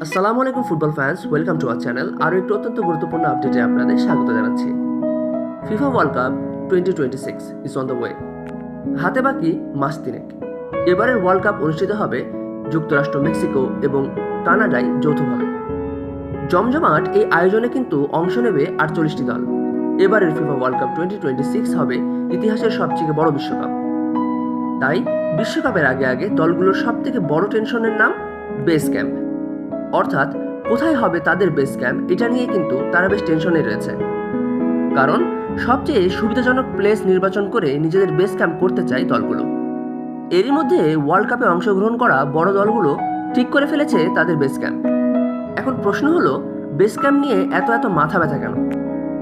আসসালামু আলাইকুম football fans, welcome to our channel. আরও একটি অত্যন্ত গুরুত্বপূর্ণ আপডেটে আপনাদের স্বাগত জানাচ্ছি। FIFA world cup 2026 is on the way. হাতে বাকি মাস তিনেক। এবারের ওয়ার্ল্ড কাপ অনুষ্ঠিত হবে যুক্তরাষ্ট্র, মেক্সিকো এবং কানাডায় যৌথভাবে। জমজমাট এই আয়োজনে কিন্তু অংশ নেবে 48টি দল। এবারের ফিফা ওয়ার্ল্ড কাপ 2026 হবে ইতিহাসের সবচেয়ে বড় বিশ্বকাপ। তাই বিশ্বকাপের আগে আগে দলগুলোর সবথেকে বড় টেনশনের নাম বেস ক্যাম্প, অর্থাৎ কোথায় হবে তাদের বেস ক্যাম্প। এটা নিয়ে কিন্তু তারা বেশ টেনশনে রয়েছে, কারণ সবচেয়ে সুবিধাজনক প্লেস নির্বাচন করে নিজেদের বেস ক্যাম্প করতে চায় দলগুলো। এরই মধ্যে ওয়ার্ল্ড কাপে অংশগ্রহণ করা বড় দলগুলো ঠিক করে ফেলেছে তাদের বেস ক্যাম্প। এখন প্রশ্ন হলো, বেস ক্যাম্প নিয়ে এত মাথা ব্যথা কেন?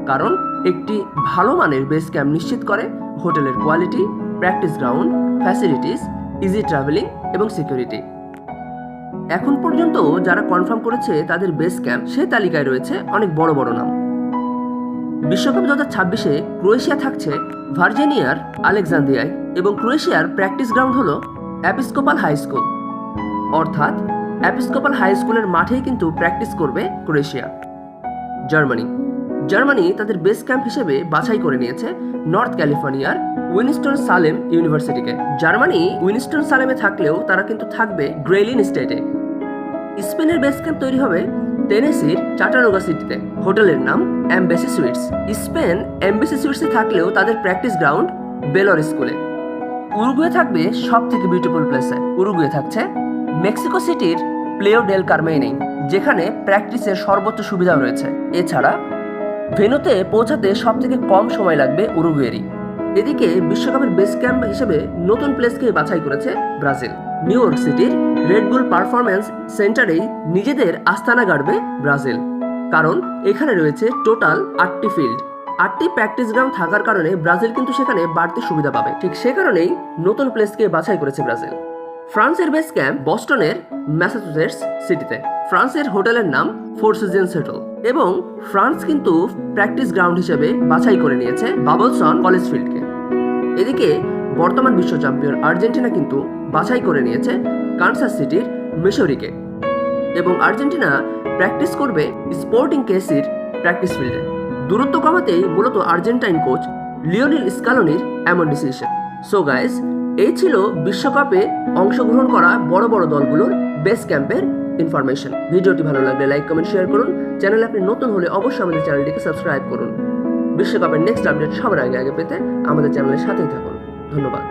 কারণ একটি ভালো মানের বেস ক্যাম্প নিশ্চিত করে হোটেলের quality, practice ground, facilities, easy travelling এবং সিকিউরিটি। এখন পর্যন্ত যারা কনফার্ম করেছে তাদের বেস ক্যাম্প, সে তালিকায় রয়েছে অনেক বড় বড় নাম। বিশ্বকাপ 2026-এ ক্রোয়েশিয়া থাকছে ভার্জিনিয়ার আলেকজান্দ্রিয়ায় এবং ক্রোয়েশিয়ার প্র্যাকটিস গ্রাউন্ড হলো এপিস্কোপাল হাই স্কুল, অর্থাৎ এপিস্কোপাল হাই স্কুলের মাঠেই কিন্তু প্র্যাকটিস করবে ক্রোয়েশিয়া। জার্মানি তাদের বেস ক্যাম্প হিসেবে বাছাই করে নিয়েছে নর্থ ক্যালিফোর্নিয়ার উইনস্টন সালেম ইউনিভার্সিটিকে। জার্মানি উইনস্টন সালেমে থাকলেও তারা কিন্তু থাকবে গ্রেলিন স্টেটে। স্পেনের বেস ক্যাম্প তৈরি হবে টেনেসির চাটানুগা সিটিতে। হোটেলের নাম এমবেসি সুইটস। স্পেন এমবেসি সুইটসে থাকলেও তাদের প্র্যাকটিস গ্রাউন্ড বেলর স্কুলে। উরুগুয়ে থাকবে সব থেকে বিউটিফুল প্লেসে। উরুগুয়ে থাকছে মেক্সিকো সিটির প্লেও ডেল কারমেইনে, যেখানে প্র্যাকটিসের সর্বোচ্চ সুবিধা রয়েছে। এছাড়া ভেন্যুতে পৌঁছাতে সব থেকে কম সময় লাগবে উরুগুয়েরই। এদিকে বিশ্বকাপের বেস ক্যাম্প হিসেবে নতুন প্লেসকে বাছাই করেছে ব্রাজিল। নিউ ইয়র্ক সিটির রেডবুল পারফরম্যান্স সেন্টারেই নিজেদের আস্তানা গাড়বে ব্রাজিল, কারণ এখানে রয়েছে টোটাল 8টি ফিল্ড। 8টি প্র্যাকটিস গ্রাউন্ড থাকার কারণে ব্রাজিল কিন্তু সেখানে বাড়তি সুবিধা পাবে। ঠিক সে কারণেই নতুন প্লেসকে বাছাই করেছে ব্রাজিল। ফ্রান্সের বেস ক্যাম্প বস্টনের ম্যাসাচুসেটস সিটিতে। ফ্রান্সের হোটেলের নাম ফোর সিজনস হোটেল এবং ফ্রান্স কিন্তু প্র্যাকটিস গ্রাউন্ড হিসেবে বাছাই করে নিয়েছে বাবলসন কলেজ ফিল্ডকে। এদিকে বর্তমান বিশ্ব চ্যাম্পিয়ন আর্জেন্টিনা কিন্তু বাছাই করে নিয়েছে কানসাস সিটির মিসৌরিকে এবং আর্জেন্টিনা প্র্যাকটিস করবে স্পোর্টিং কেসির প্র্যাকটিস ফিল্ডে। দূরত্ব কমাতেই মূলত আর্জেন্টাইন কোচ লিওনেল স্কালোনির এমন ডিসিশন। সো গাইস, এই ছিল বিশ্বকাপে অংশগ্রহণ করা বড় বড় দলগুলোর বেস ক্যাম্পের ইনফরমেশন। ভিডিওটি ভালো লাগলে লাইক, কমেন্ট, শেয়ার করুন। চ্যানেলে আপনি নতুন হলে অবশ্যই আমাদের চ্যানেলটিকে সাবস্ক্রাইব করুন। বিশ্বকাপের নেক্সট আপডেট সবার আগে পেতে আমাদের চ্যানেলের সাথেই থাকুন। ধন্যবাদ।